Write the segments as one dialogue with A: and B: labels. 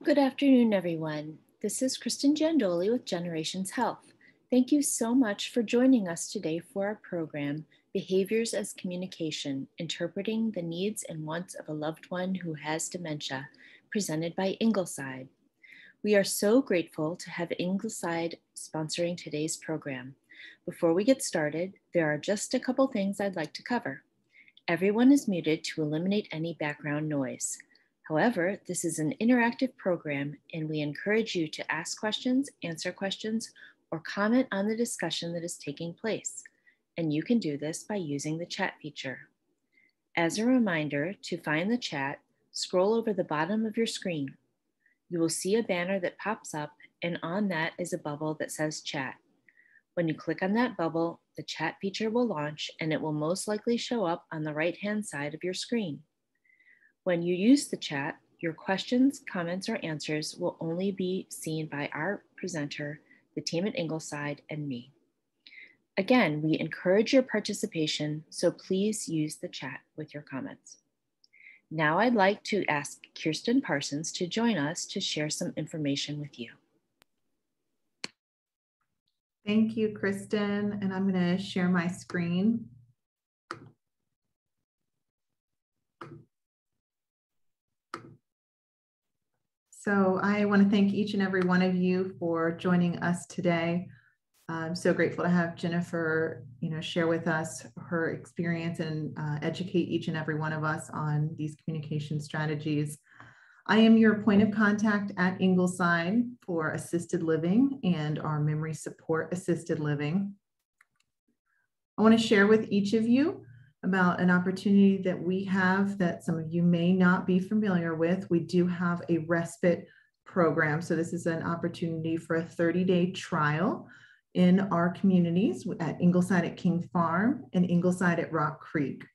A: Good afternoon, everyone. This is Kristen Giandoli with Generations Health. Thank you so much for joining us today for our program, Behaviors as Communication, Interpreting the Needs and Wants of a Loved One Who Has Dementia, presented by Ingleside. We are so grateful to have Ingleside sponsoring today's program. Before we get started, there are just a couple things I'd like to cover. Everyone is muted to eliminate any background noise. However, this is an interactive program and we encourage you to ask questions, answer questions, or comment on the discussion that is taking place. And you can do this by using the chat feature. As a reminder, to find the chat, scroll over the bottom of your screen. You will see a banner that pops up, and on that is a bubble that says chat. When you click on that bubble, the chat feature will launch and it will most likely show up on the right-hand side of your screen. When you use the chat, your questions, comments, or answers will only be seen by our presenter, the team at Ingleside, and me. Again, we encourage your participation, so please use the chat with your comments. Now I'd like to ask Kirsten Parsons to join us to share some information with you.
B: Thank you, Kristen, and I'm going to share my screen. So I want to thank each and every one of you for joining us today. I'm so grateful to have Jennifer, share with us her experience and educate each and every one of us on these communication strategies. I am your point of contact at Ingleside for assisted living and our memory support assisted living. I want to share with each of you about an opportunity that we have that some of you may not be familiar with. We do have a respite program. So this is an opportunity for a 30-day trial in our communities at Ingleside at King Farm and Ingleside at Rock Creek.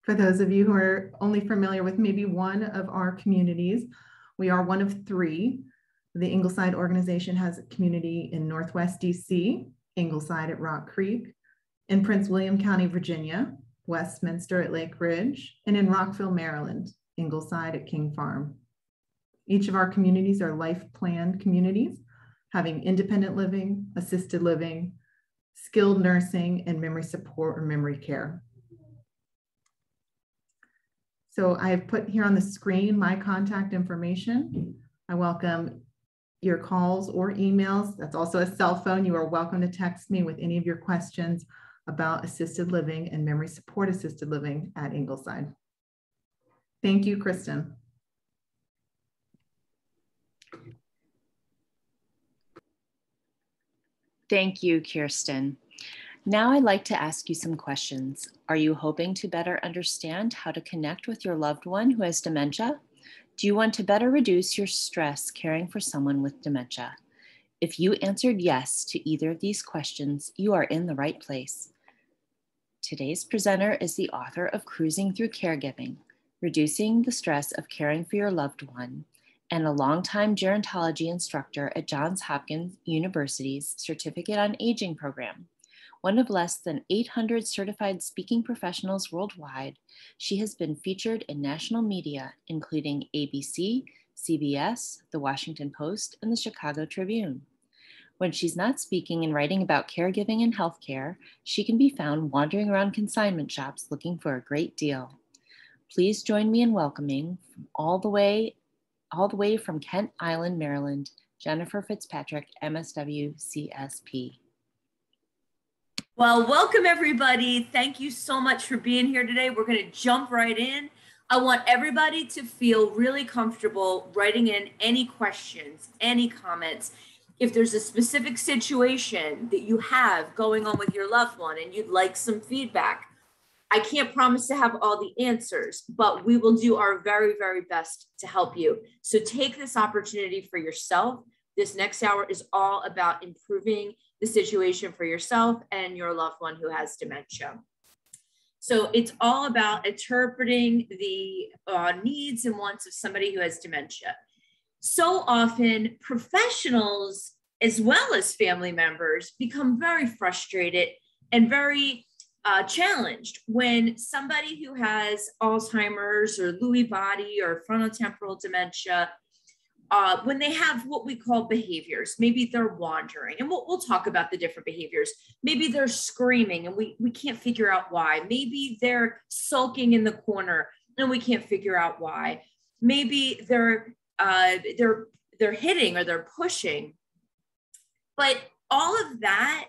B: For those of you who are only familiar with maybe one of our communities, we are one of three. The Ingleside organization has a community in Northwest DC, Ingleside at Rock Creek, in Prince William County, Virginia, Westminster at Lake Ridge, and in Rockville, Maryland, Ingleside at King Farm. Each of our communities are life plan communities, having independent living, assisted living, skilled nursing, and memory support or memory care. So I have put here on the screen my contact information. I welcome your calls or emails. That's also a cell phone. You are welcome to text me with any of your questions about assisted living and memory support assisted living at Ingleside. Thank you, Kristen.
A: Thank you, Kirsten. Now I'd like to ask you some questions. Are you hoping to better understand how to connect with your loved one who has dementia? Do you want to better reduce your stress caring for someone with dementia? If you answered yes to either of these questions, you are in the right place. Today's presenter is the author of Cruising Through Caregiving, Reducing the Stress of Caring for Your Loved One, and a longtime gerontology instructor at Johns Hopkins University's Certificate on Aging program. One of less than 800 certified speaking professionals worldwide, she has been featured in national media, including ABC, CBS, The Washington Post, and the Chicago Tribune. When she's not speaking and writing about caregiving and healthcare, she can be found wandering around consignment shops looking for a great deal. Please join me in welcoming all the way from Kent Island, Maryland, Jennifer FitzPatrick, MSW CSP.
C: Well, welcome everybody. Thank you so much for being here today. We're going to jump right in. I want everybody to feel really comfortable writing in any questions, any comments. If there's a specific situation that you have going on with your loved one and you'd like some feedback, I can't promise to have all the answers, but we will do our very, very best to help you. So take this opportunity for yourself. This next hour is all about improving the situation for yourself and your loved one who has dementia. So it's all about interpreting the needs and wants of somebody who has dementia. So often professionals, as well as family members, become very frustrated and very challenged when somebody who has Alzheimer's or Lewy body or frontotemporal dementia, when they have what we call behaviors. Maybe they're wandering, and we'll talk about the different behaviors. Maybe they're screaming and we can't figure out why. Maybe they're sulking in the corner and we can't figure out why. Maybe they're hitting or they're pushing. But all of that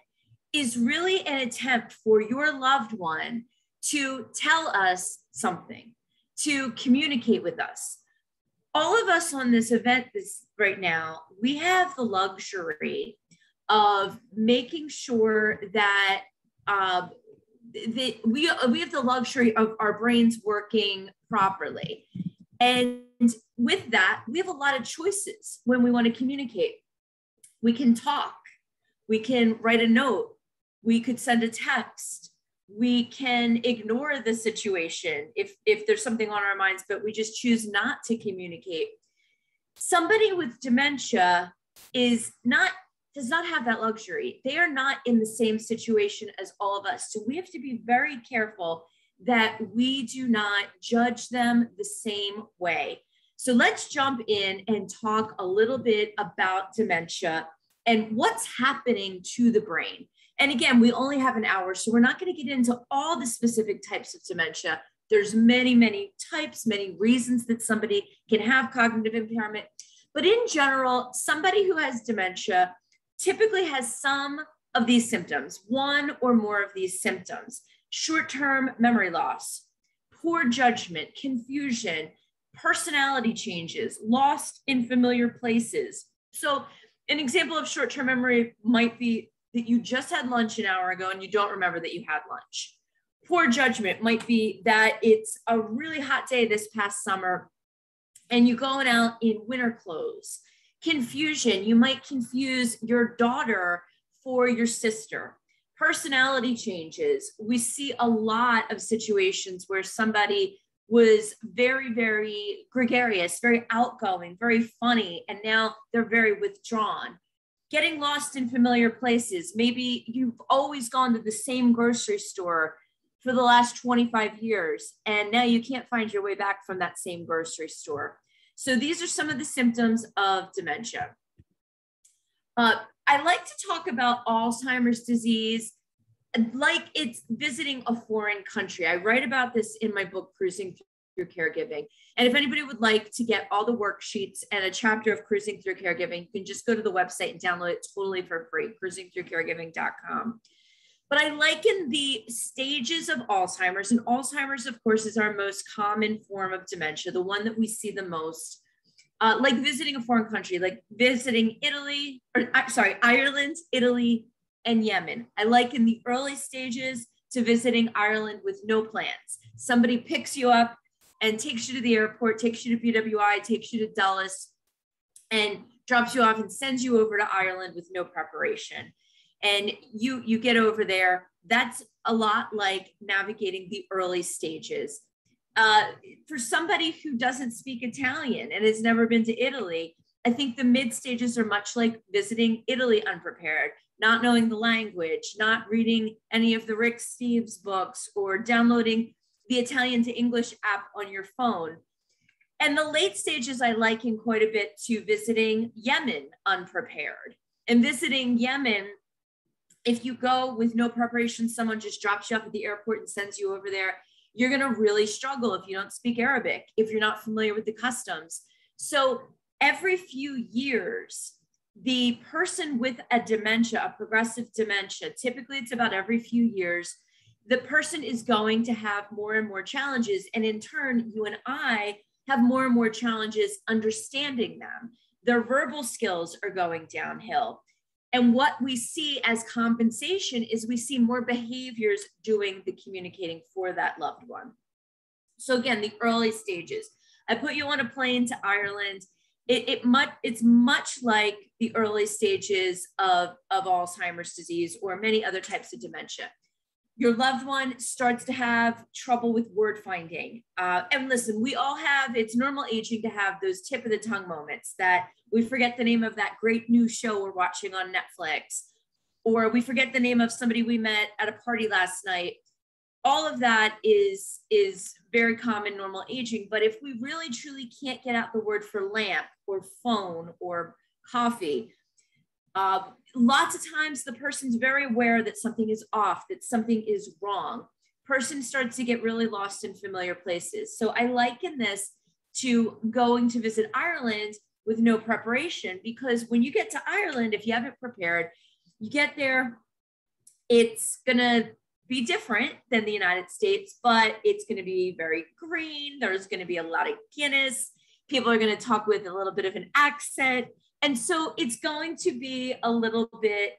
C: is really an attempt for your loved one to tell us something, to communicate with us. All of us on this event right now, we have the luxury of making sure that we have the luxury of our brains working properly. And with that, we have a lot of choices when we want to communicate. We can talk, we can write a note, we could send a text, we can ignore the situation if there's something on our minds, but we just choose not to communicate. Somebody with dementia does not have that luxury. They are not in the same situation as all of us. So we have to be very careful that we do not judge them the same way. So let's jump in and talk a little bit about dementia and what's happening to the brain. And again, we only have an hour, so we're not going to get into all the specific types of dementia. There's many, many types, many reasons that somebody can have cognitive impairment. But in general, somebody who has dementia typically has some of these symptoms, one or more of these symptoms: short-term memory loss, poor judgment, confusion, personality changes, lost in familiar places. So an example of short-term memory might be that you just had lunch an hour ago and you don't remember that you had lunch. Poor judgment might be that it's a really hot day this past summer and you're going out in winter clothes. Confusion, you might confuse your daughter for your sister. Personality changes. We see a lot of situations where somebody was very, very gregarious, very outgoing, very funny, and now they're very withdrawn. Getting lost in familiar places. Maybe you've always gone to the same grocery store for the last 25 years, and now you can't find your way back from that same grocery store. So these are some of the symptoms of dementia. I like to talk about Alzheimer's disease like it's visiting a foreign country. I write about this in my book, Cruising Through Caregiving. And if anybody would like to get all the worksheets and a chapter of Cruising Through Caregiving, you can just go to the website and download it totally for free, cruisingthroughcaregiving.com. But I liken the stages of Alzheimer's, and Alzheimer's, of course, is our most common form of dementia, the one that we see the most, like visiting a foreign country, like visiting Ireland, Italy, and Yemen. I liken the early stages to visiting Ireland with no plans. Somebody picks you up and takes you to the airport, takes you to BWI, takes you to Dulles, and drops you off and sends you over to Ireland with no preparation. And you get over there. That's a lot like navigating the early stages. For somebody who doesn't speak Italian and has never been to Italy, I think the mid stages are much like visiting Italy unprepared, not knowing the language, not reading any of the Rick Steves books, or downloading the Italian to English app on your phone. And the late stages I liken quite a bit to visiting Yemen unprepared. And visiting Yemen, if you go with no preparation, someone just drops you off at the airport and sends you over there, you're going to really struggle if you don't speak Arabic, if you're not familiar with the customs. So every few years, the person with a dementia, a progressive dementia, typically it's about every few years, the person is going to have more and more challenges. And in turn, you and I have more and more challenges understanding them. Their verbal skills are going downhill. And what we see as compensation is we see more behaviors doing the communicating for that loved one. So again, the early stages. I put you on a plane to Ireland. It's much like the early stages of Alzheimer's disease or many other types of dementia. Your loved one starts to have trouble with word finding. And listen, we all have, it's normal aging to have those tip of the tongue moments that we forget the name of that great new show we're watching on Netflix, or we forget the name of somebody we met at a party last night. all of that is very common normal aging. But if we really truly can't get out the word for lamp or phone or coffee, lots of times the person's very aware that something is off, that something is wrong. Person starts to get really lost in familiar places. So I liken this to going to visit Ireland with no preparation, because when you get to Ireland, if you haven't prepared, you get there, it's gonna be different than the United States, but it's gonna be very green. There's gonna be a lot of Guinness. People are gonna talk with a little bit of an accent. And so it's going to be a little bit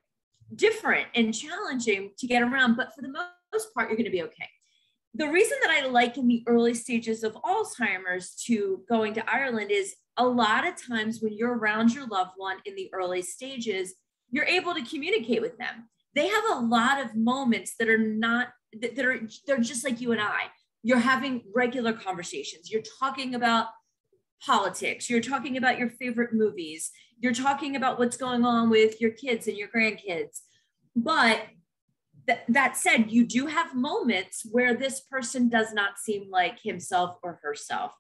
C: different and challenging to get around, but for the most part, you're gonna be okay. The reason that I liken the early stages of Alzheimer's to going to Ireland is a lot of times when you're around your loved one in the early stages, you're able to communicate with them. They have a lot of moments that are they're just like you and I. You're having regular conversations. You're talking about politics. You're talking about your favorite movies. You're talking about what's going on with your kids and your grandkids. But that said, you do have moments where this person does not seem like himself or herself.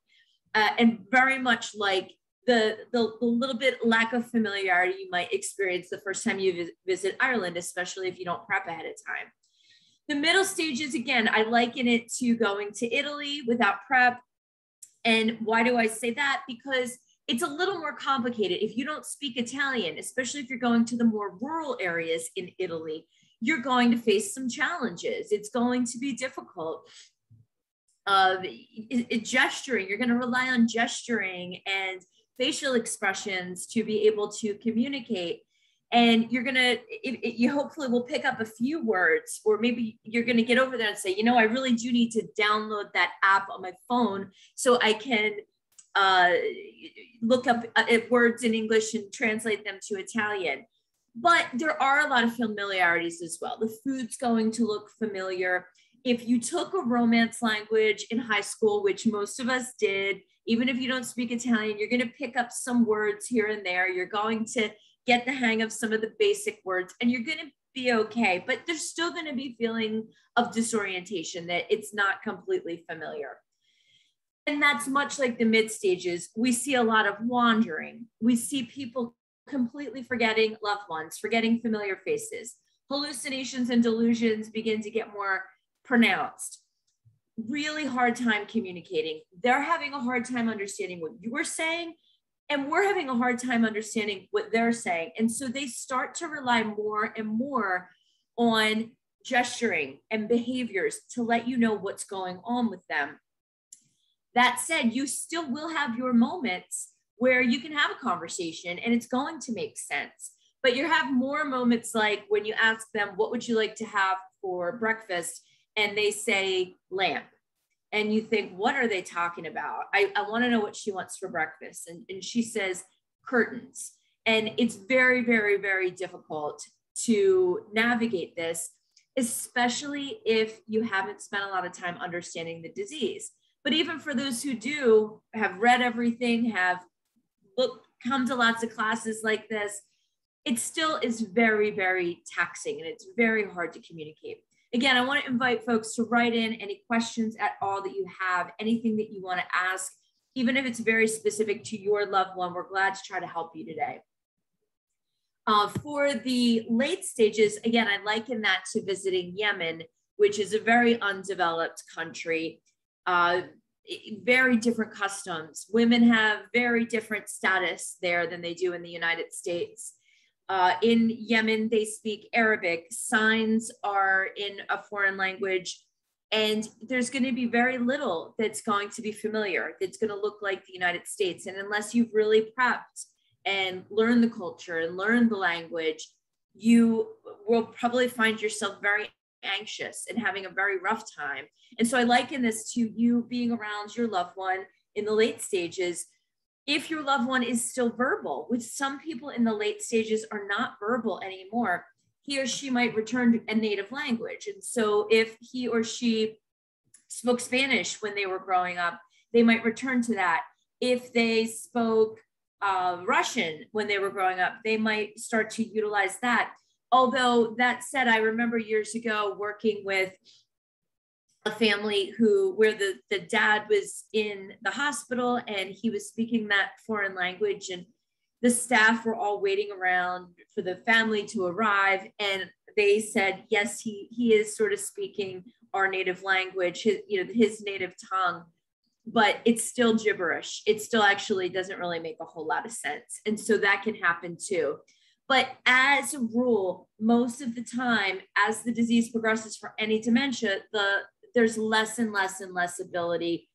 C: And very much like the little bit lack of familiarity you might experience the first time you visit Ireland, especially if you don't prep ahead of time. The middle stages, again, I liken it to going to Italy without prep. And why do I say that? Because it's a little more complicated. If you don't speak Italian, especially if you're going to the more rural areas in Italy, you're going to face some challenges. It's going to be difficult. Gesturing, you're going to rely on gesturing and facial expressions to be able to communicate. And you're going to, you hopefully will pick up a few words, or maybe you're going to get over there and say, you know, I really do need to download that app on my phone so I can look up words in English and translate them to Italian. But there are a lot of familiarities as well. The food's going to look familiar. If you took a Romance language in high school, which most of us did, even if you don't speak Italian, you're going to pick up some words here and there. You're going to get the hang of some of the basic words, and you're going to be okay. But there's still going to be feeling of disorientation, that it's not completely familiar. And that's much like the mid stages. We see a lot of wandering. We see people completely forgetting loved ones, forgetting familiar faces. Hallucinations and delusions begin to get more pronounced. Really hard time communicating. They're having a hard time understanding what you were saying, and we're having a hard time understanding what they're saying. And so they start to rely more and more on gesturing and behaviors to let you know what's going on with them. That said, you still will have your moments where you can have a conversation and it's going to make sense. But you have more moments like when you ask them, what would you like to have for breakfast? And they say lamp. And you think, what are they talking about? I want to know what she wants for breakfast. And she says curtains. And it's very, very, very difficult to navigate this, especially if you haven't spent a lot of time understanding the disease. But even for those who do, have read everything, have come to lots of classes like this, it still is very, very taxing, and it's very hard to communicate. Again, I want to invite folks to write in any questions at all that you have, anything that you want to ask, even if it's very specific to your loved one. We're glad to try to help you today. For the late stages, again, I liken that to visiting Yemen, which is a very undeveloped country. Very different customs. Women have very different status there than they do in the United States. In Yemen, they speak Arabic. Signs are in a foreign language, and there's going to be very little that's going to be familiar, that's going to look like the United States. And unless you've really prepped and learned the culture and learned the language, you will probably find yourself very anxious and having a very rough time. And so I liken this to you being around your loved one in the late stages. If your loved one is still verbal, which some people in the late stages are not verbal anymore, he or she might return to a native language. And so if he or she spoke Spanish when they were growing up, they might return to that. If they spoke Russian when they were growing up, they might start to utilize that. Although that said, I remember years ago working with family where the dad was in the hospital and he was speaking that foreign language, and the staff were all waiting around for the family to arrive, and they said, yes, he is sort of speaking our native language, his native tongue, but it's still gibberish. It still actually doesn't really make a whole lot of sense. And so that can happen too. But as a rule, most of the time, as the disease progresses for any dementia, there's less and less and less ability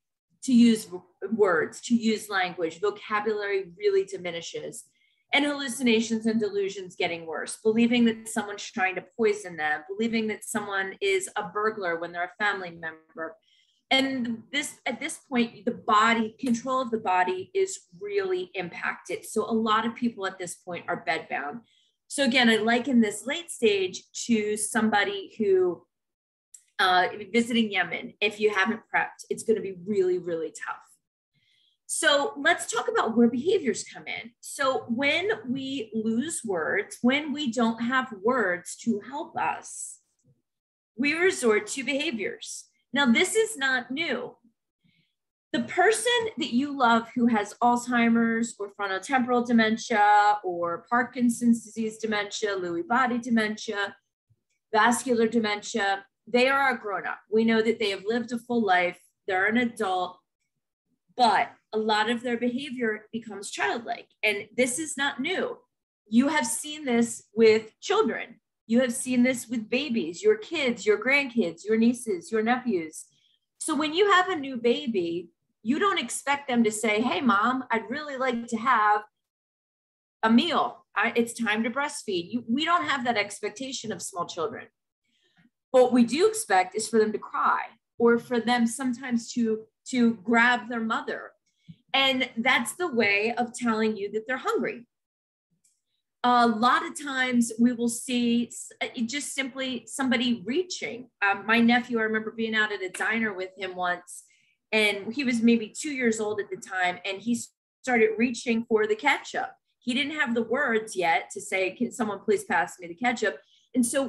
C: to use words, to use language. Vocabulary really diminishes. And hallucinations and delusions getting worse, believing that someone's trying to poison them, believing that someone is a burglar when they're a family member. And at this point, the control of the body is really impacted. So a lot of people at this point are bedbound. So again, I liken this late stage to somebody who visiting Yemen. If you haven't prepped, it's going to be really, really tough. So let's talk about where behaviors come in. So when we lose words, when we don't have words to help us, we resort to behaviors. Now, this is not new. The person that you love who has Alzheimer's or frontotemporal dementia or Parkinson's disease dementia, Lewy body dementia, vascular dementia, they are a grown-up. We know that they have lived a full life. They're an adult, but a lot of their behavior becomes childlike. And this is not new. You have seen this with children. You have seen this with babies, your kids, your grandkids, your nieces, your nephews. So when you have a new baby, you don't expect them to say, hey, mom, I'd really like to have a meal. It's time to breastfeed. We don't have that expectation of small children. What we do expect is for them to cry, or for them sometimes to grab their mother. And that's the way of telling you that they're hungry. A lot of times we will see just simply somebody reaching. My nephew, I remember being out at a diner with him once, and he was maybe 2 years old at the time, and he started reaching for the ketchup. He didn't have the words yet to say, can someone please pass me the ketchup? And so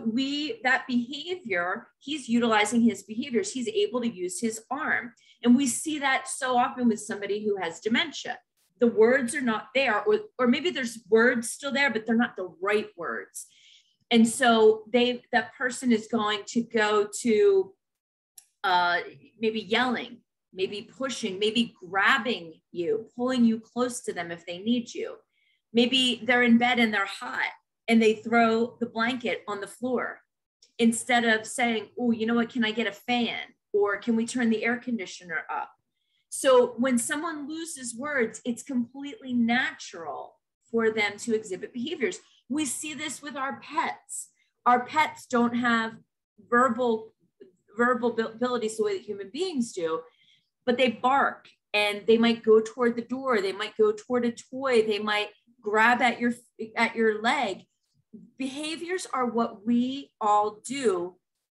C: that behavior, he's utilizing his behaviors. He's able to use his arm. And we see that so often with somebody who has dementia. The words are not there, or maybe there's words still there, but they're not the right words. And so that person is going to go to maybe yelling, maybe pushing, maybe grabbing you, pulling you close to them if they need you. Maybe they're in bed and they're hot and they throw the blanket on the floor instead of saying, oh, you know what, can I get a fan? Or can we turn the air conditioner up? So when someone loses words, it's completely natural for them to exhibit behaviors. We see this with our pets. Our pets don't have verbal abilities the way that human beings do, but they bark and they might go toward the door. They might go toward a toy. They might grab at your leg. Behaviors are what we all do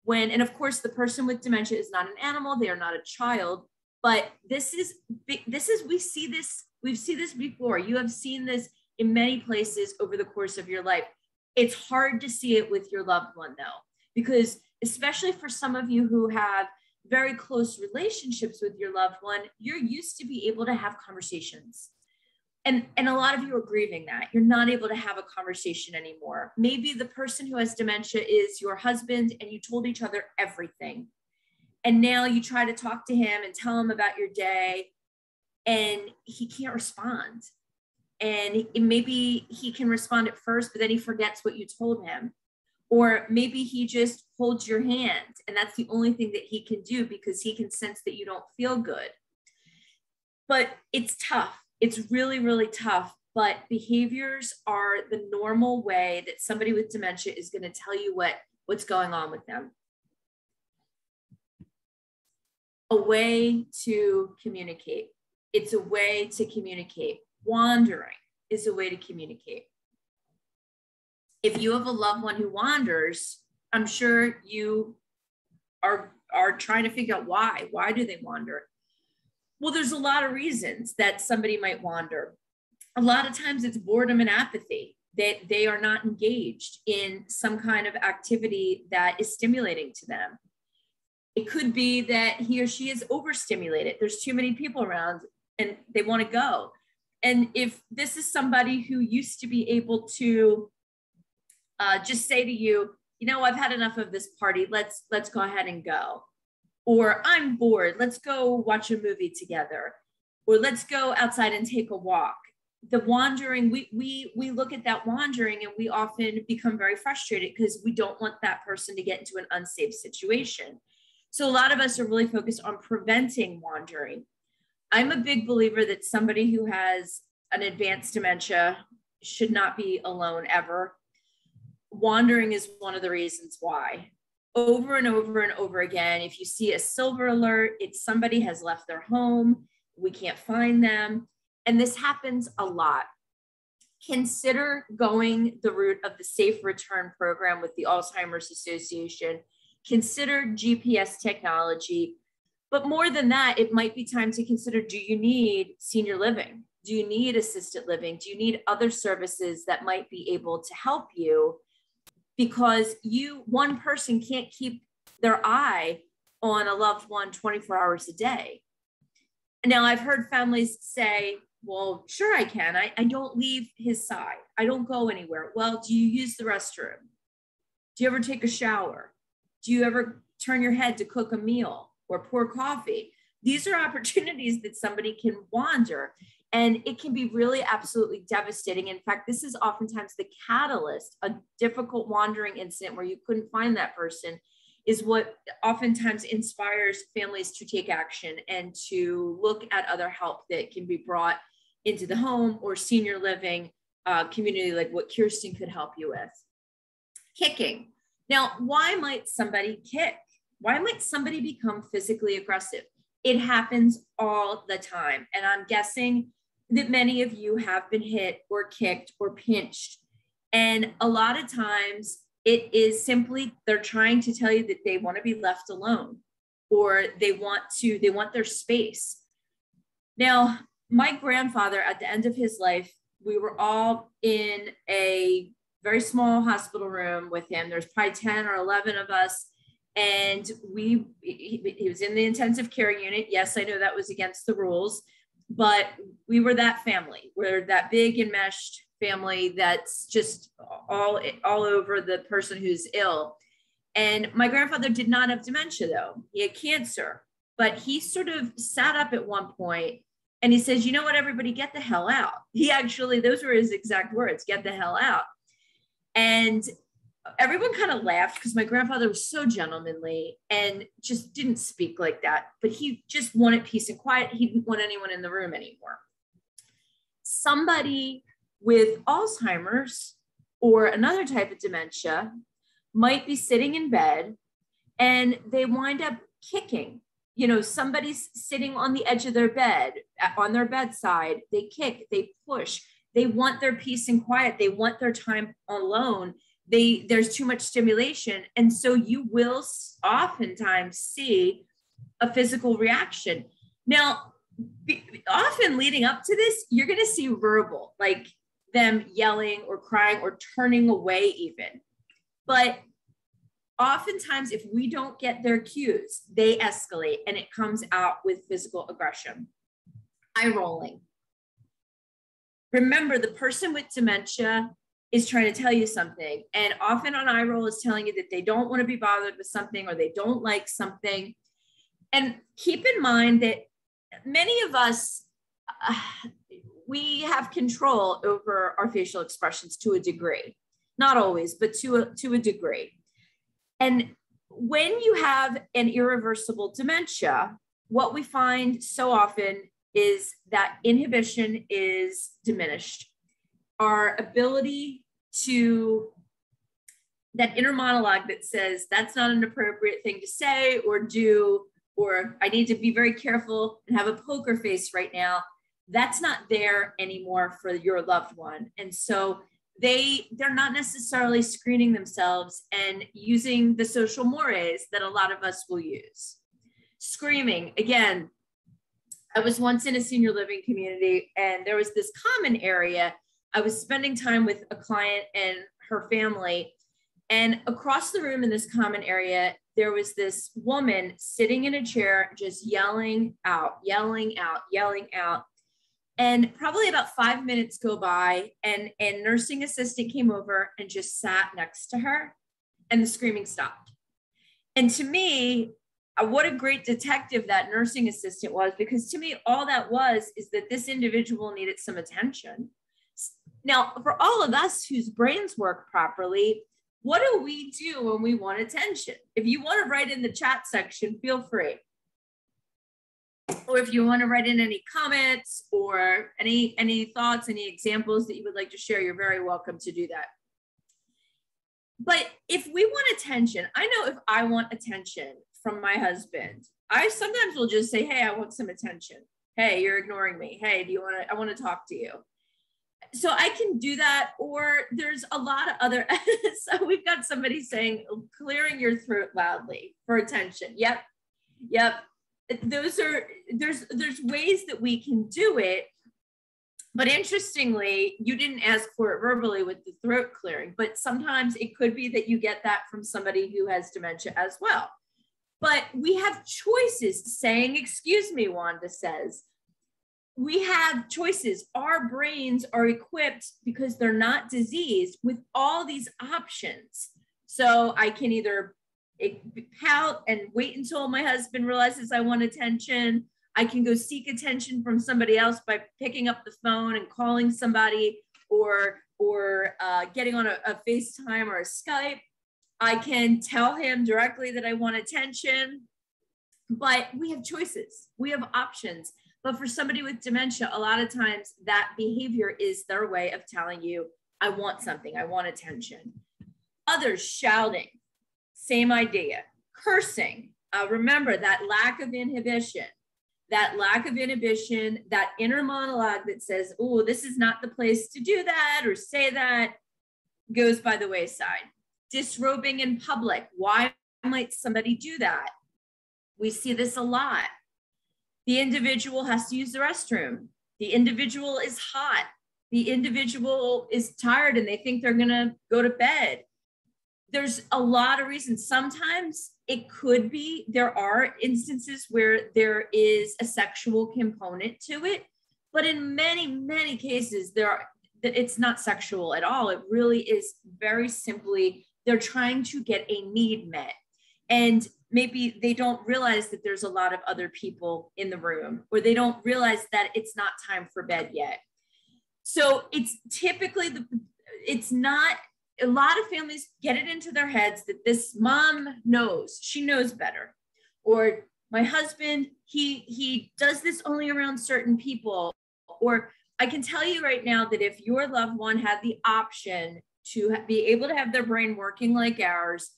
C: and of course the person with dementia is not an animal. They are not a child. But we've seen this before. You have seen this in many places over the course of your life. It's hard to see it with your loved one though, because especially for some of you who have very close relationships with your loved one, you're used to be able to have conversations. And a lot of you are grieving that. You're not able to have a conversation anymore. Maybe the person who has dementia is your husband and you told each other everything. And now you try to talk to him and tell him about your day and he can't respond. And maybe he can respond at first, but then he forgets what you told him. Or maybe he just holds your hand and that's the only thing that he can do because he can sense that you don't feel good. But it's tough. It's really, really tough. But behaviors are the normal way that somebody with dementia is going to tell you what's going on with them. A way to communicate. It's a way to communicate. Wandering is a way to communicate. If you have a loved one who wanders, I'm sure you are trying to figure out why. Why do they wander? Well, there's a lot of reasons that somebody might wander. A lot of times it's boredom and apathy, that they are not engaged in some kind of activity that is stimulating to them. It could be that he or she is overstimulated. There's too many people around and they want to go. And if this is somebody who used to be able to just say to you, you know, I've had enough of this party. Let's go ahead and go. Or I'm bored. Let's go watch a movie together. Or let's go outside and take a walk. The wandering, we look at that wandering and we often become very frustrated because we don't want that person to get into an unsafe situation. So a lot of us are really focused on preventing wandering. I'm a big believer that somebody who has an advanced dementia should not be alone ever. Wandering is one of the reasons why. Over and over and over again, if you see a silver alert, it's somebody has left their home, we can't find them. And this happens a lot. Consider going the route of the Safe Return program with the Alzheimer's Association. Consider GPS technology. But more than that, it might be time to consider, do you need senior living? Do you need assisted living? Do you need other services that might be able to help you? Because one person can't keep their eye on a loved one 24 hours a day. Now, I've heard families say, well, sure I can. I don't leave his side. I don't go anywhere. Well, do you use the restroom? Do you ever take a shower? Do you ever turn your head to cook a meal or pour coffee? These are opportunities that somebody can wander, and it can be really absolutely devastating. In fact, this is oftentimes the catalyst. A difficult wandering incident where you couldn't find that person is what oftentimes inspires families to take action and to look at other help that can be brought into the home or senior living community, like what Kirsten could help you with. Kicking. Now, why might somebody kick? Why might somebody become physically aggressive? It happens all the time. And I'm guessing that many of you have been hit or kicked or pinched. And a lot of times it is simply, they're trying to tell you that they want to be left alone, or they want their space. Now, my grandfather, at the end of his life, we were all in a very small hospital room with him. There's probably 10 or 11 of us. And he was in the intensive care unit. Yes, I know that was against the rules, but we were that family. We're that big enmeshed family that's just all over the person who's ill. And my grandfather did not have dementia, though. He had cancer, but he sort of sat up at one point and he says, you know what, everybody, get the hell out. He actually, those were his exact words, get the hell out. And everyone kind of laughed because my grandfather was so gentlemanly and just didn't speak like that, but he just wanted peace and quiet. He didn't want anyone in the room anymore. Somebody with Alzheimer's or another type of dementia might be sitting in bed and they wind up kicking. You know, somebody's sitting on the edge of their bed, on their bedside, they kick, they push, they want their peace and quiet. They want their time alone. There's too much stimulation. And so you will oftentimes see a physical reaction. Now, often leading up to this, you're going to see verbal, like them yelling or crying or turning away even. But oftentimes, if we don't get their cues, they escalate and it comes out with physical aggression. Eyerolling. Remember, the person with dementia is trying to tell you something. And often on eye roll is telling you that they don't want to be bothered with something or they don't like something. And keep in mind that many of us, we have control over our facial expressions to a degree. Not always, but to a degree. And when you have an irreversible dementia, what we find so often is that inhibition is diminished. Our ability to, that inner monologue that says, that's not an appropriate thing to say or do, or I need to be very careful and have a poker face right now, that's not there anymore for your loved one. And so they're not necessarily screening themselves and using the social mores that a lot of us will use. Screaming, again, I was once in a senior living community and there was this common area. I was spending time with a client and her family, and across the room in this common area, there was this woman sitting in a chair, just yelling out, yelling out, yelling out. And probably about 5 minutes go by, and a nursing assistant came over and just sat next to her, and the screaming stopped. And to me, what a great detective that nursing assistant was, because to me, all that was is that this individual needed some attention. Now, for all of us whose brains work properly, what do we do when we want attention? If you want to write in the chat section, feel free. Or if you want to write in any comments or any thoughts, any examples that you would like to share, you're very welcome to do that. But if we want attention, I know if I want attention from my husband, I sometimes will just say, hey, I want some attention. Hey, you're ignoring me. Hey, I want to talk to you. So I can do that. Or there's a lot of other, so we've got somebody saying, clearing your throat loudly for attention. Yep. There's ways that we can do it. But interestingly, you didn't ask for it verbally with the throat clearing, but sometimes it could be that you get that from somebody who has dementia as well. But we have choices. Saying, excuse me, Wanda says. We have choices. Our brains are equipped, because they're not diseased, with all these options. So I can either pout and wait until my husband realizes I want attention. I can go seek attention from somebody else by picking up the phone and calling somebody, or getting on a FaceTime or a Skype. I can tell him directly that I want attention, but we have choices. We have options. But for somebody with dementia, a lot of times that behavior is their way of telling you, I want something, I want attention. Others shouting, same idea. Cursing, remember that lack of inhibition. That inner monologue that says, oh, this is not the place to do that or say that, goes by the wayside. Disrobing in public. Why might somebody do that? We see this a lot. The individual has to use the restroom. The individual is hot. The individual is tired and they think they're gonna go to bed. There's a lot of reasons. Sometimes it could be, there are instances where there is a sexual component to it, but in many, many cases, it's not sexual at all. It really is very simply, they're trying to get a need met. And maybe they don't realize that there's a lot of other people in the room, or they don't realize that it's not time for bed yet. So it's typically, it's not, a lot of families get it into their heads that this mom knows, she knows better. Or my husband, he does this only around certain people. Or I can tell you right now that if your loved one had the option to be able to have their brain working like ours,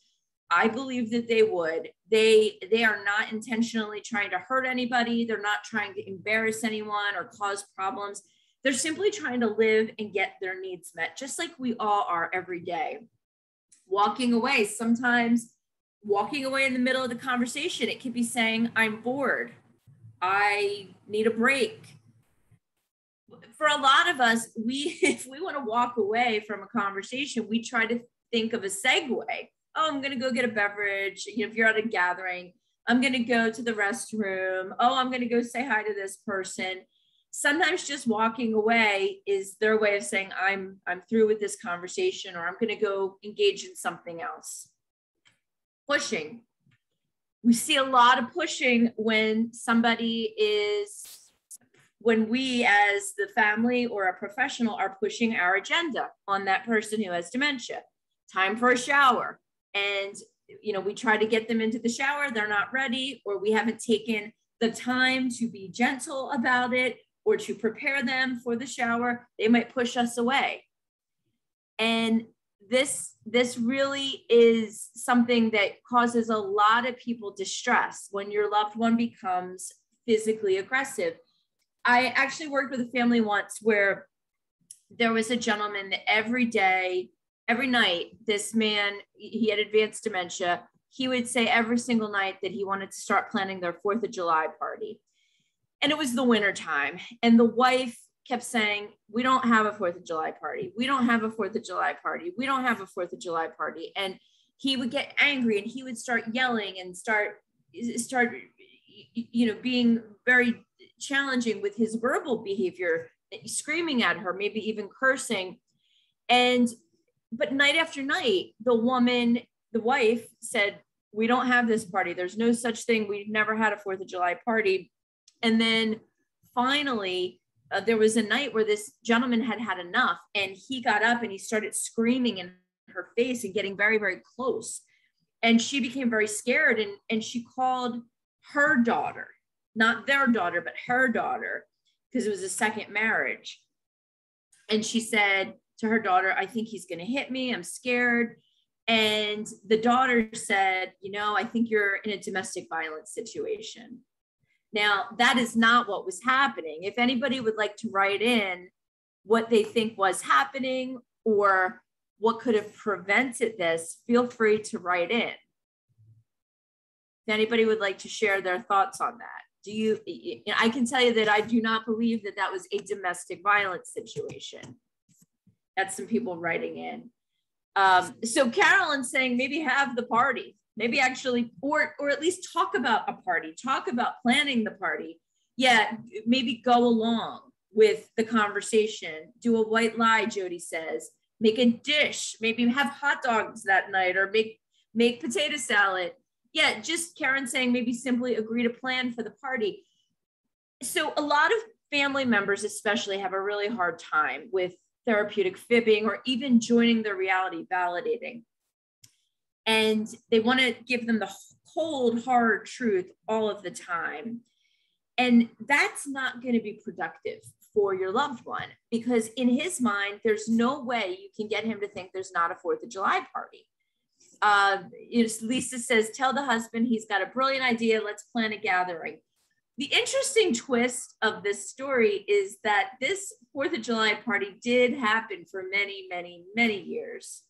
C: I believe that they would. They are not intentionally trying to hurt anybody. They're not trying to embarrass anyone or cause problems. They're simply trying to live and get their needs met, just like we all are every day. Walking away, sometimes walking away in the middle of the conversation, it could be saying, I'm bored. I need a break. For a lot of us, if we want to walk away from a conversation, we try to think of a segue. Oh, I'm going to go get a beverage. If you're at a gathering, I'm going to go to the restroom. Oh, I'm going to go say hi to this person. Sometimes just walking away is their way of saying, I'm through with this conversation, or I'm going to go engage in something else. Pushing. We see a lot of pushing when we as the family or a professional are pushing our agenda on that person who has dementia. Time for a shower. And, we try to get them into the shower. They're not ready, or we haven't taken the time to be gentle about it, or to prepare them for the shower. They might push us away. And this really is something that causes a lot of people distress when your loved one becomes physically aggressive. I actually worked with a family once where there was a gentleman that every night, this man, he had advanced dementia. He would say every single night that he wanted to start planning their 4th of July party. And it was the winter time. And the wife kept saying, we don't have a 4th of July party. We don't have a 4th of July party. We don't have a 4th of July party. And he would get angry and he would start yelling and start, being very challenging with his verbal behavior, screaming at her, maybe even cursing. But night after night, the wife said, we don't have this party. There's no such thing. We've never had a 4th of July party. And then finally, there was a night where this gentleman had had enough, and he got up and he started screaming in her face and getting very, very close. And she became very scared, and she called her daughter, not their daughter, but her daughter, because it was a second marriage. And she said to her daughter, I think he's going to hit me. I'm scared. And the daughter said, I think you're in a domestic violence situation. Now, that is not what was happening. If anybody would like to write in what they think was happening or what could have prevented this, feel free to write in. If anybody would like to share their thoughts on that. I can tell you that I do not believe that that was a domestic violence situation. That's some people writing in. So Carolyn's saying maybe have the party, maybe actually, or at least talk about a party, talk about planning the party. Yeah, maybe go along with the conversation, do a white lie, Jody says, make a dish, maybe have hot dogs that night, or make potato salad. Yeah, just Karen saying maybe simply agree to plan for the party. So a lot of family members especially have a really hard time with therapeutic fibbing or even joining their reality validating. And they want to give them the cold, hard truth all of the time. And that's not going to be productive for your loved one, because in his mind, there's no way you can get him to think there's not a 4th of July party. Lisa says, tell the husband he's got a brilliant idea. Let's plan a gathering. The interesting twist of this story is that this 4th of July party did happen for many, many, many years.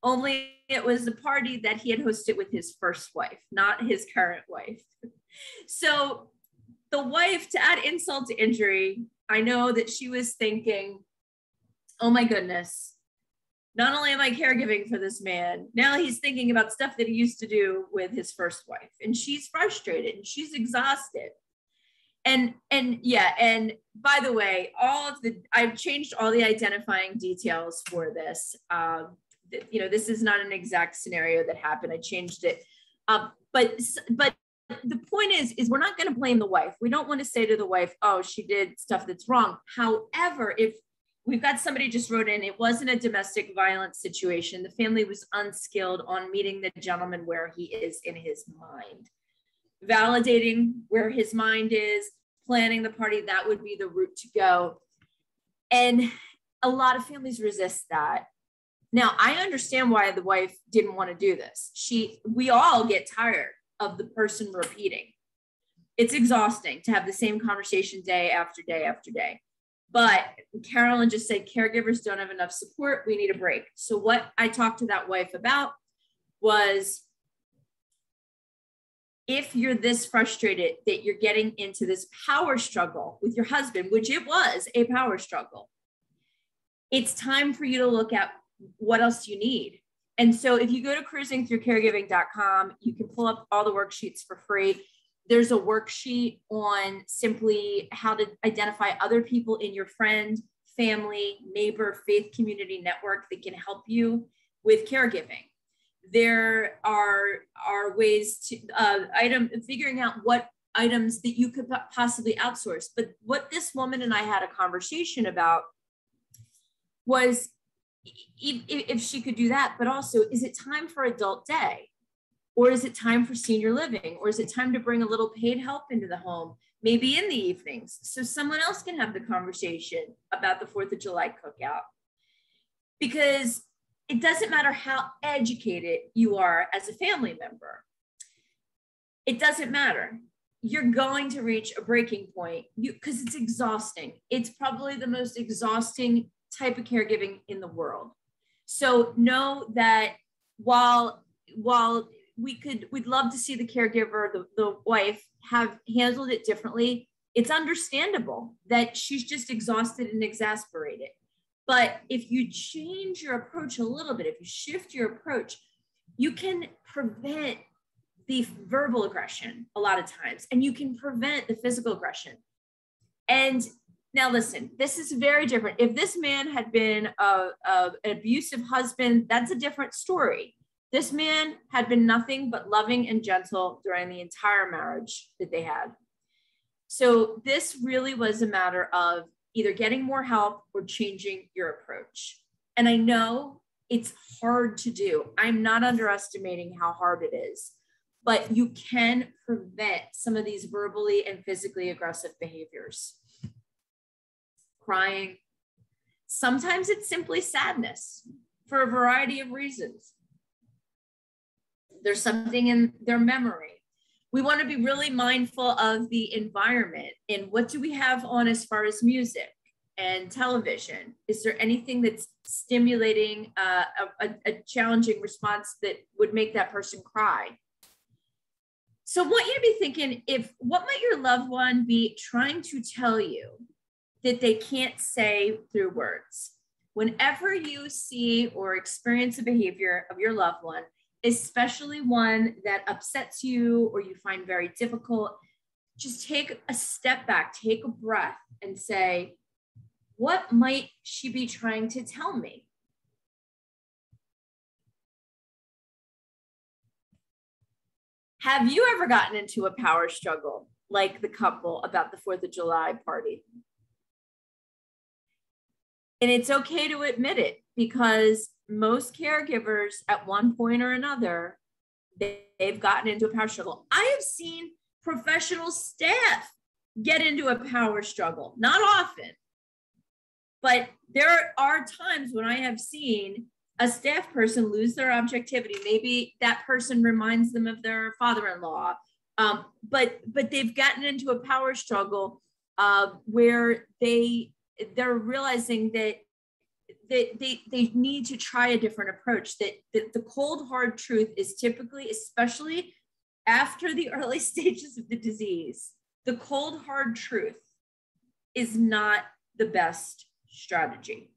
C: Only it was a party that he had hosted with his first wife, not his current wife. So the wife, to add insult to injury, I know that she was thinking, oh my goodness, not only am I caregiving for this man, now he's thinking about stuff that he used to do with his first wife. And she's frustrated and she's exhausted. And by the way, I've changed all the identifying details for this. This is not an exact scenario that happened. I changed it. But the point is we're not going to blame the wife. We don't want to say to the wife, oh, she did stuff that's wrong. However, if we've got somebody just wrote in, it wasn't a domestic violence situation. The family was unskilled on meeting the gentleman where he is in his mind. Validating where his mind is, planning the party, that would be the route to go. And a lot of families resist that. Now, I understand why the wife didn't want to do this. We all get tired of the person repeating. It's exhausting to have the same conversation day after day after day. But Carolyn just said, caregivers don't have enough support. We need a break. So what I talked to that wife about was, if you're this frustrated that you're getting into this power struggle with your husband, which it was a power struggle, it's time for you to look at what else you need. And so if you go to cruisingthroughcaregiving.com, you can pull up all the worksheets for free. There's a worksheet on simply how to identify other people in your friend, family, neighbor, faith community network that can help you with caregiving. There are ways to figuring out what items that you could possibly outsource. But what this woman and I had a conversation about was if she could do that, but also, is it time for adult day? Or is it time for senior living? Or is it time to bring a little paid help into the home, maybe in the evenings, so someone else can have the conversation about the 4th of July cookout? Because it doesn't matter how educated you are as a family member. It doesn't matter. You're going to reach a breaking point because it's exhausting. It's probably the most exhausting type of caregiving in the world. So know that while we'd love to see the caregiver, the wife, have handled it differently, it's understandable that she's just exhausted and exasperated. But if you change your approach a little bit, if you shift your approach, you can prevent the verbal aggression a lot of times, and you can prevent the physical aggression. And now listen, this is very different. If this man had been an abusive husband, that's a different story. This man had been nothing but loving and gentle during the entire marriage that they had. So this really was a matter of either getting more help or changing your approach. And I know it's hard to do. I'm not underestimating how hard it is, but you can prevent some of these verbally and physically aggressive behaviors. Crying. Sometimes it's simply sadness for a variety of reasons. There's something in their memory. We want to be really mindful of the environment and what do we have on as far as music and television? Is there anything that's stimulating a challenging response that would make that person cry? So I want you to be thinking, what might your loved one be trying to tell you that they can't say through words? Whenever you see or experience a behavior of your loved one, especially one that upsets you or you find very difficult, just take a step back, take a breath and say, what might she be trying to tell me? Have you ever gotten into a power struggle like the couple about the 4th of July party? And it's okay to admit it, because most caregivers at one point or another, they've gotten into a power struggle. I have seen professional staff get into a power struggle, not often, but there are times when I have seen a staff person lose their objectivity. Maybe that person reminds them of their father-in-law, but they've gotten into a power struggle where they're realizing that they need to try a different approach, that the cold, hard truth is typically, especially after the early stages of the disease, the cold, hard truth is not the best strategy.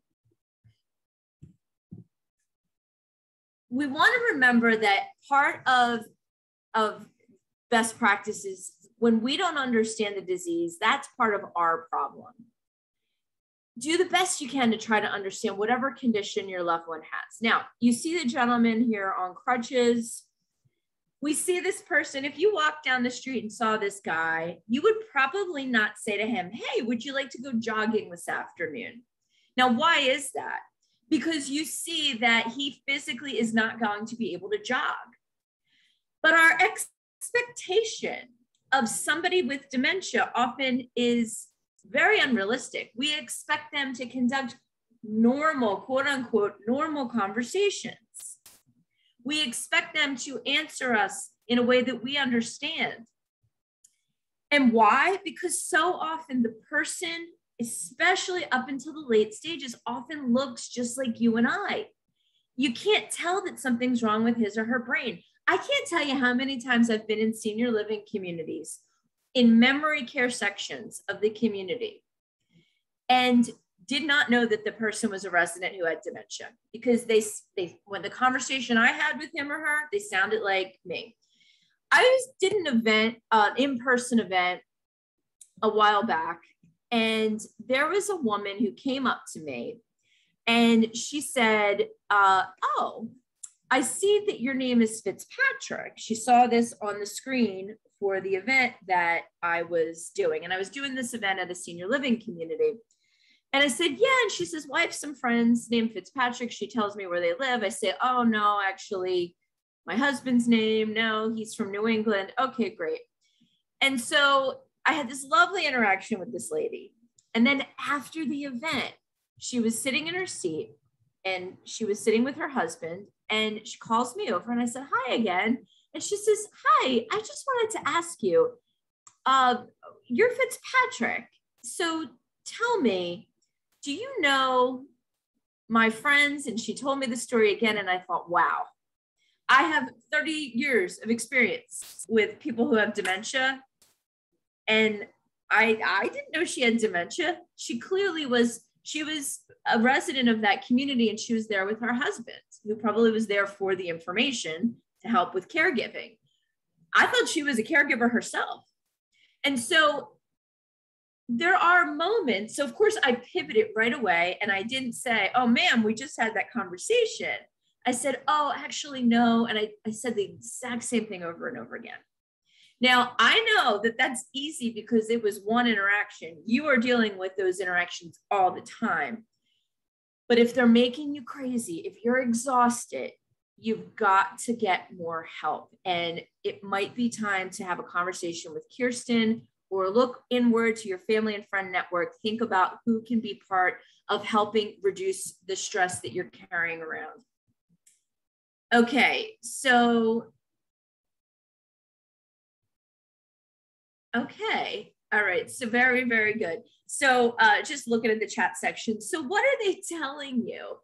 C: We want to remember that part of best practices, when we don't understand the disease, that's part of our problem. Do the best you can to try to understand whatever condition your loved one has. Now, you see the gentleman here on crutches. We see this person. If you walk down the street and saw this guy, you would probably not say to him, hey, would you like to go jogging this afternoon? Now, why is that? Because you see that he physically is not going to be able to jog. But our expectation of somebody with dementia often is very unrealistic. We expect them to conduct normal, quote unquote, normal conversations. We expect them to answer us in a way that we understand. And why? Because so often the person, especially up until the late stages, often looks just like you and I. You can't tell that something's wrong with his or her brain. I can't tell you how many times I've been in senior living communities, in memory care sections of the community, and did not know that the person was a resident who had dementia, because they when the conversation I had with him or her, they sounded like me. I did an event, an in-person event a while back, and there was a woman who came up to me and she said, oh, I see that your name is FitzPatrick. She saw this on the screen for the event that I was doing. And I was doing this event at a senior living community. And I said, yeah. And she says, well, I have some friends named FitzPatrick. She tells me where they live. I say, oh, no, actually, my husband's name. No, he's from New England. Okay, great. And so I had this lovely interaction with this lady. And then after the event, she was sitting in her seat and she was sitting with her husband, and she calls me over and I said, hi again. And she says, hi, I just wanted to ask you, you're FitzPatrick. So tell me, do you know my friends? And she told me the story again. And I thought, wow, I have 30 years of experience with people who have dementia. And I didn't know she had dementia. She clearly was, she was a resident of that community and she was there with her husband. who probably was there for the information to help with caregiving. I thought she was a caregiver herself. And so there are moments. So of course I pivoted right away and I didn't say, oh, ma'am, we just had that conversation. I said, oh, actually, no. And I said the exact same thing over and over again. Now, I know that that's easy because it was one interaction. You are dealing with those interactions all the time. But if they're making you crazy, if you're exhausted, you've got to get more help. And it might be time to have a conversation with Kirsten or look inward to your family and friend network. Think about who can be part of helping reduce the stress that you're carrying around. Okay, so, okay, all right, so very, very good. So just looking at the chat section. So what are they telling you?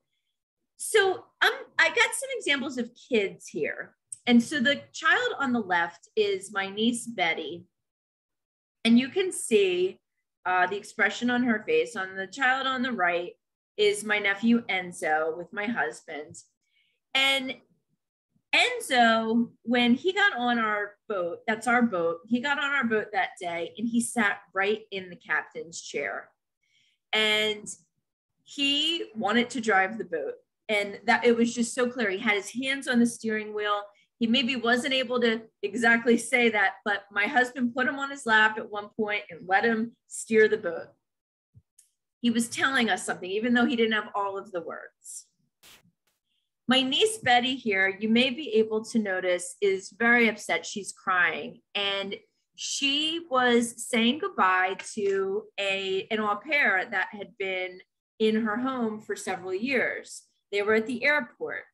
C: So I got some examples of kids here. And so the child on the left is my niece, Betty. And you can see the expression on her face. On the child on the right is my nephew, Enzo, with my husband. And Enzo, when he got on our boat, that's our boat, he got on our boat that day and he sat right in the captain's chair. And he wanted to drive the boat. And that it was just so clear. He had his hands on the steering wheel. He maybe wasn't able to exactly say that, but my husband put him on his lap at one point and let him steer the boat. He was telling us something, even though he didn't have all of the words. My niece, Betty here, you may be able to notice, is very upset. She's crying. And she was saying goodbye to an au pair that had been in her home for several years. They were at the airport.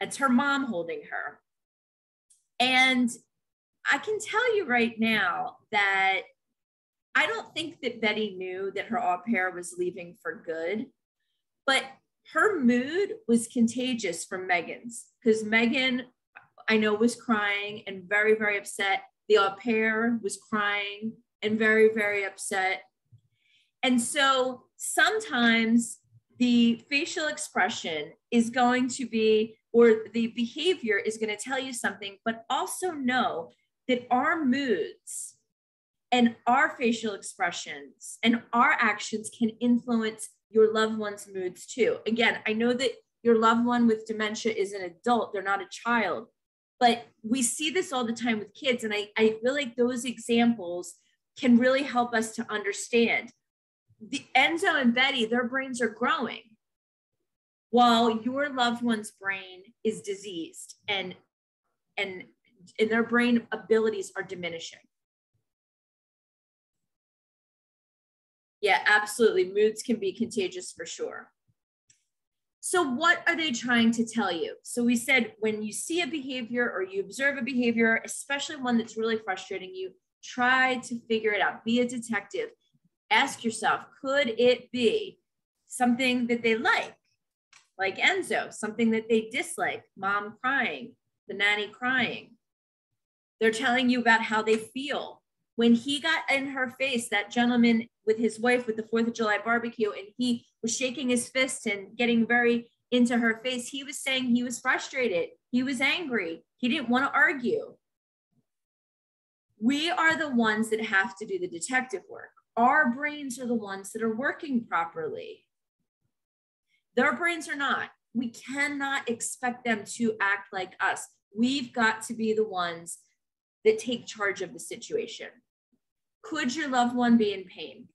C: It's her mom holding her. And I can tell you right now that I don't think that Betty knew that her au pair was leaving for good, but her mood was contagious from Megan's, because Megan, I know, was crying and very, very upset. The au pair was crying and very, very upset. And so sometimes the facial expression is going to be, or the behavior is going to tell you something, but also know that our moods and our facial expressions and our actions can influence your loved one's moods too. Again, I know that your loved one with dementia is an adult, they're not a child, but we see this all the time with kids. And I feel like those examples can really help us to understand. The Enzo and Betty, their brains are growing while your loved one's brain is diseased and their brain abilities are diminishing. Yeah, absolutely. Moods can be contagious for sure. So what are they trying to tell you? So we said, when you see a behavior or you observe a behavior, especially one that's really frustrating you, try to figure it out. Be a detective. Ask yourself, could it be something that they like Enzo, something that they dislike, mom crying, the nanny crying. They're telling you about how they feel. When he got in her face, that gentleman with his wife with the 4th of July barbecue, and he was shaking his fist and getting very into her face, he was saying he was frustrated. He was angry. He didn't want to argue. We are the ones that have to do the detective work. Our brains are the ones that are working properly. Their brains are not. We cannot expect them to act like us. We've got to be the ones that take charge of the situation. Could your loved one be in pain?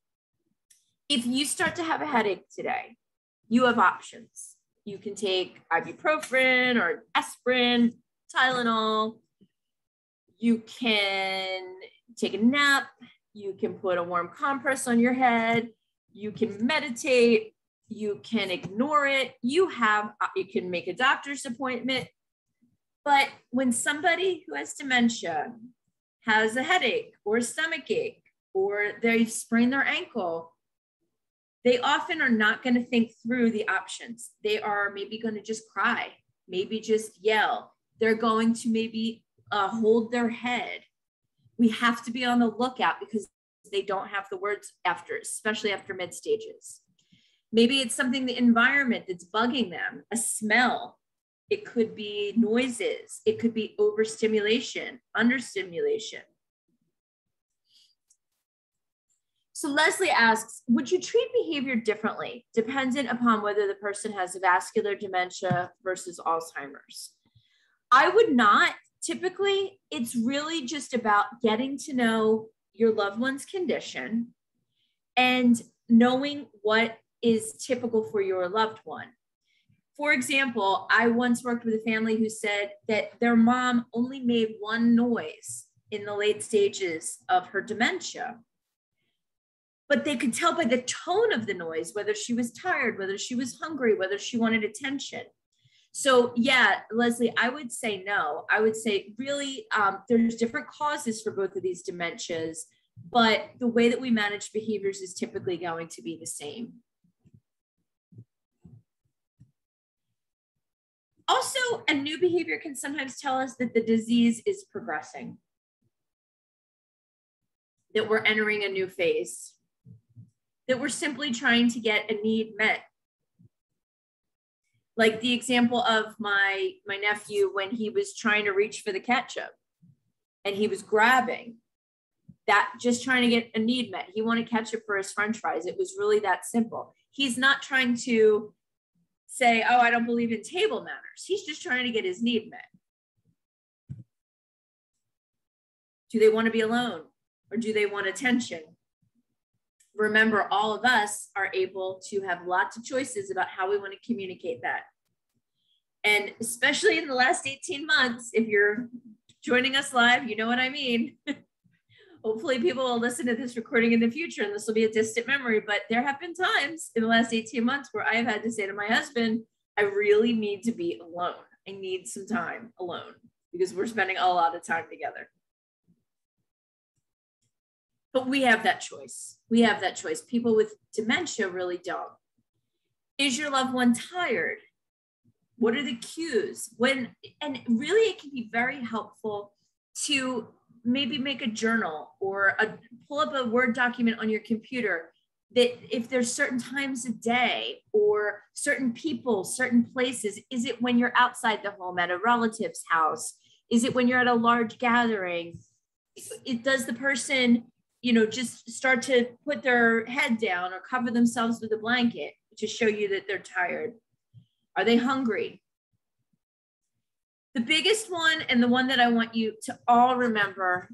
C: If you start to have a headache today, you have options. You can take ibuprofen or aspirin, Tylenol. You can take a nap. You can put a warm compress on your head. You can meditate. You can ignore it. You can make a doctor's appointment. But when somebody who has dementia has a headache or a stomach ache, or they've sprained their ankle, they often are not going to think through the options. They are maybe going to just cry, maybe just yell. They're going to maybe hold their head. We have to be on the lookout because they don't have the words after, especially after mid stages. Maybe it's something, the environment that's bugging them, a smell. It could be noises. It could be overstimulation, understimulation. So Leslie asks, would you treat behavior differently dependent upon whether the person has vascular dementia versus Alzheimer's? I would not. Typically, it's really just about getting to know your loved one's condition and knowing what is typical for your loved one. For example, I once worked with a family who said that their mom only made one noise in the late stages of her dementia. But they could tell by the tone of the noise, whether she was tired, whether she was hungry, whether she wanted attention. So yeah, Leslie, I would say no. I would say really there's different causes for both of these dementias, but the way that we manage behaviors is typically going to be the same. Also, a new behavior can sometimes tell us that the disease is progressing, that we're entering a new phase, that we're simply trying to get a need met. Like the example of my nephew when he was trying to reach for the ketchup and he was grabbing that, just trying to get a need met. He wanted ketchup for his French fries. It was really that simple. He's not trying to say, oh, I don't believe in table manners. He's just trying to get his need met. Do they want to be alone or do they want attention? Remember, all of us are able to have lots of choices about how we want to communicate that. And especially in the last 18 months, if you're joining us live, you know what I mean. Hopefully people will listen to this recording in the future and this will be a distant memory, but there have been times in the last 18 months where I have had to say to my husband, I really need to be alone. I need some time alone because we're spending a lot of time together. But we have that choice. We have that choice. People with dementia really don't. Is your loved one tired? What are the cues? And really it can be very helpful to maybe make a journal or pull up a Word document on your computer that if there's certain times a day or certain people, certain places, is it when you're outside the home at a relative's house? Is it when you're at a large gathering? Does the person, just start to put their head down or cover themselves with a blanket to show you that they're tired? Are they hungry? The biggest one, and the one that I want you to all remember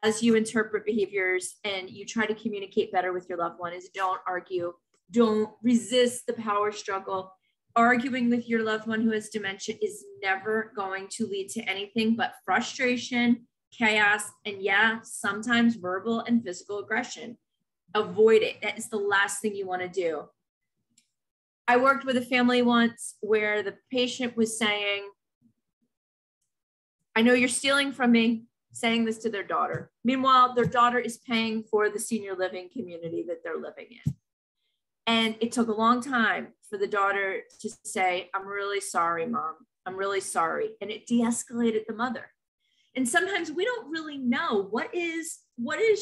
C: as you interpret behaviors and you try to communicate better with your loved one, is don't argue. Don't resist the power struggle. Arguing with your loved one who has dementia is never going to lead to anything but frustration, chaos, and yeah, sometimes verbal and physical aggression. Avoid it. That is the last thing you want to do. I worked with a family once where the patient was saying, I know you're stealing from me, saying this to their daughter. Meanwhile, their daughter is paying for the senior living community that they're living in. And it took a long time for the daughter to say, I'm really sorry, Mom. I'm really sorry. And it de-escalated the mother. And sometimes we don't really know what is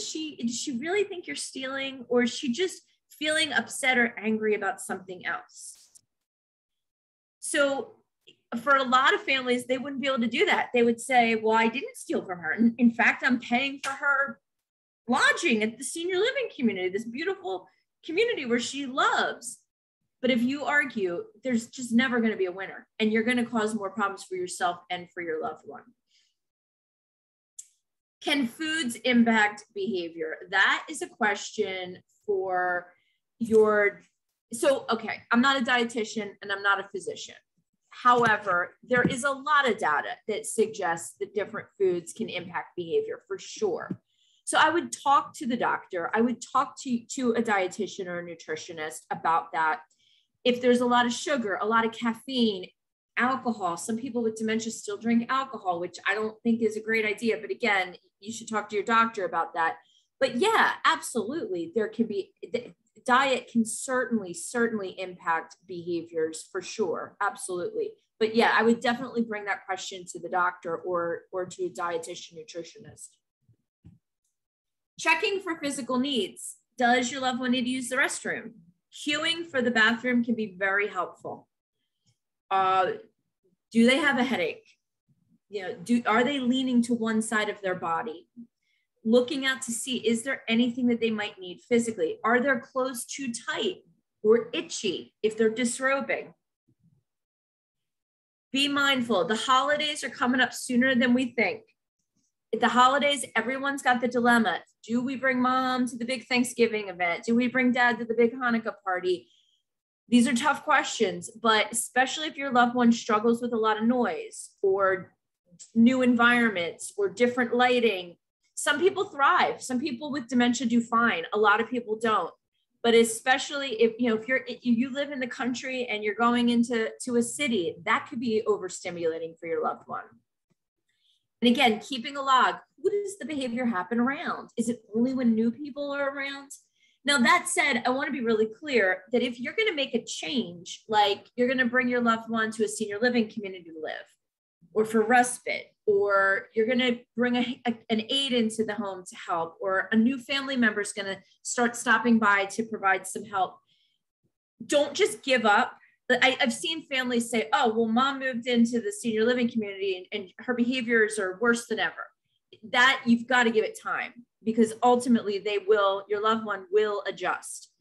C: she, does she really think you're stealing, or is she just feeling upset or angry about something else? So for a lot of families, they wouldn't be able to do that. They would say, well, I didn't steal from her. In fact, I'm paying for her lodging at the senior living community, this beautiful community where she loves. But if you argue, there's just never going to be a winner, and you're going to cause more problems for yourself and for your loved one. Can foods impact behavior? That is a question for okay, I'm not a dietitian and I'm not a physician. However, there is a lot of data that suggests that different foods can impact behavior for sure. So I would talk to the doctor. I would talk to a dietitian or a nutritionist about that. If there's a lot of sugar, a lot of caffeine, alcohol, some people with dementia still drink alcohol, which I don't think is a great idea. But again, you should talk to your doctor about that. But yeah, absolutely. There can be, diet can certainly impact behaviors for sure. Absolutely. But yeah, I would definitely bring that question to the doctor or to a dietitian, nutritionist. Checking for physical needs. Does your loved one need to use the restroom? Queuing for the bathroom can be very helpful. Do they have a headache? Are they leaning to one side of their body? Looking out to see, is there anything that they might need physically? Are their clothes too tight or itchy if they're disrobing? Be mindful. The holidays are coming up sooner than we think. At the holidays, everyone's got the dilemma. Do we bring mom to the big Thanksgiving event? Do we bring dad to the big Hanukkah party? These are tough questions, but especially if your loved one struggles with a lot of noise or new environments or different lighting. Some people thrive. Some people with dementia do fine. A lot of people don't. But especially if you live in the country and you're going into a city, that could be overstimulating for your loved one. And again, keeping a log. Who does the behavior happen around? Is it only when new people are around? Now, that said, I want to be really clear that if you're going to make a change, like you're going to bring your loved one to a senior living community to live, or for respite, or you're going to bring an aide into the home to help, or a new family member is going to start stopping by to provide some help, don't just give up. I've seen families say, oh, well, mom moved into the senior living community and her behaviors are worse than ever. That you've got to give it time, because ultimately your loved one will adjust.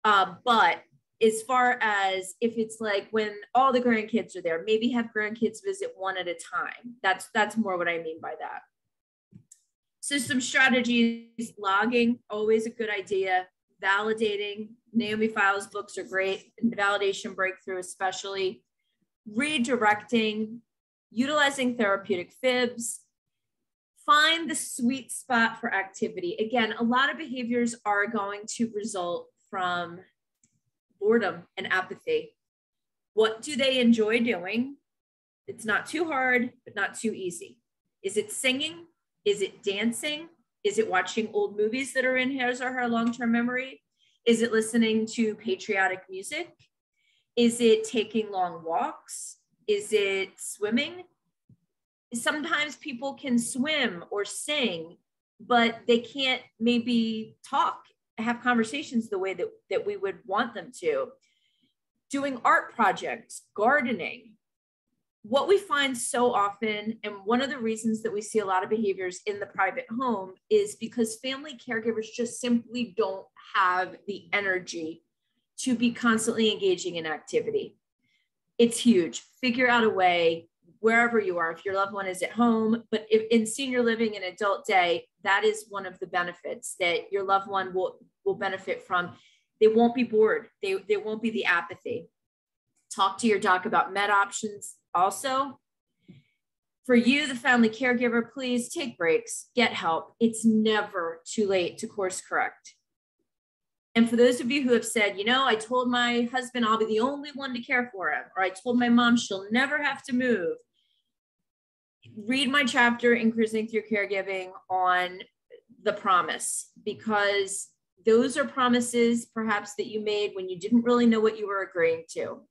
C: But as far as if it's like when all the grandkids are there, maybe have grandkids visit one at a time. That's more what I mean by that. So some strategies: logging, always a good idea. Validating, Naomi Files books are great. Validation Breakthrough especially. Redirecting, utilizing therapeutic fibs. Find the sweet spot for activity. Again, a lot of behaviors are going to result from boredom and apathy. What do they enjoy doing? It's not too hard, but not too easy. Is it singing? Is it dancing? Is it watching old movies that are in his or her long-term memory? Is it listening to patriotic music? Is it taking long walks? Is it swimming? Sometimes people can swim or sing, but they can't maybe talk, have conversations the way that we would want them to. Doing art projects, gardening. What we find so often, and one of the reasons that we see a lot of behaviors in the private home, is because family caregivers just simply don't have the energy to be constantly engaging in activity. It's huge. Figure out a way, wherever you are, if your loved one is at home, but if in senior living and adult day, that is one of the benefits that your loved one will benefit from. They won't be bored. They won't be the apathy. Talk to your doc about med options. Also, for you, the family caregiver, please take breaks, get help. It's never too late to course correct. And for those of you who have said, I told my husband I'll be the only one to care for him, or I told my mom she'll never have to move, read my chapter in Cruising Through Caregiving on the promise, because those are promises perhaps that you made when you didn't really know what you were agreeing to.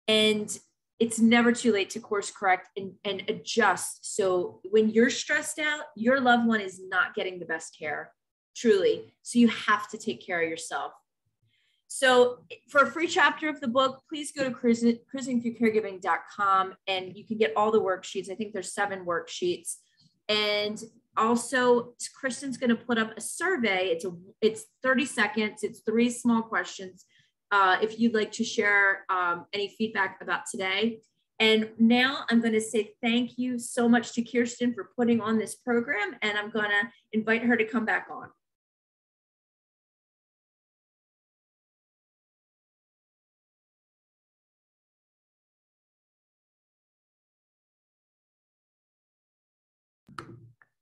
C: And it's never too late to course correct and adjust. So when you're stressed out, your loved one is not getting the best care, truly. So you have to take care of yourself. So for a free chapter of the book, please go to cruisingthroughcaregiving.com and you can get all the worksheets. I think there's 7 worksheets. And also, Kristen's going to put up a survey. It's 30 seconds. It's 3 small questions. If you'd like to share any feedback about today. And now I'm going to say thank you so much to Kirsten for putting on this program, and I'm going to invite her to come back on.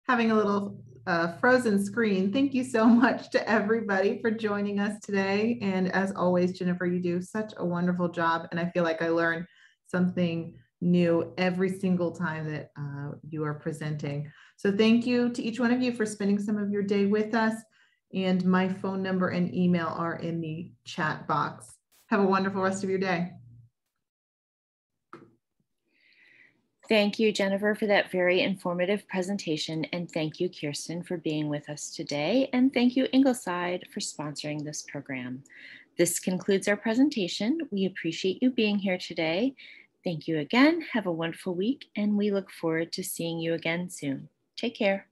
B: Having a little frozen screen. Thank you so much to everybody for joining us today. And as always, Jennifer, you do such a wonderful job. And I feel like I learn something new every single time that you are presenting. So thank you to each one of you for spending some of your day with us. And my phone number and email are in the chat box. Have a wonderful rest of your day.
A: Thank you, Jennifer, for that very informative presentation. And thank you, Kirsten, for being with us today. And thank you, Ingleside, for sponsoring this program. This concludes our presentation. We appreciate you being here today. Thank you again. Have a wonderful week, and we look forward to seeing you again soon. Take care.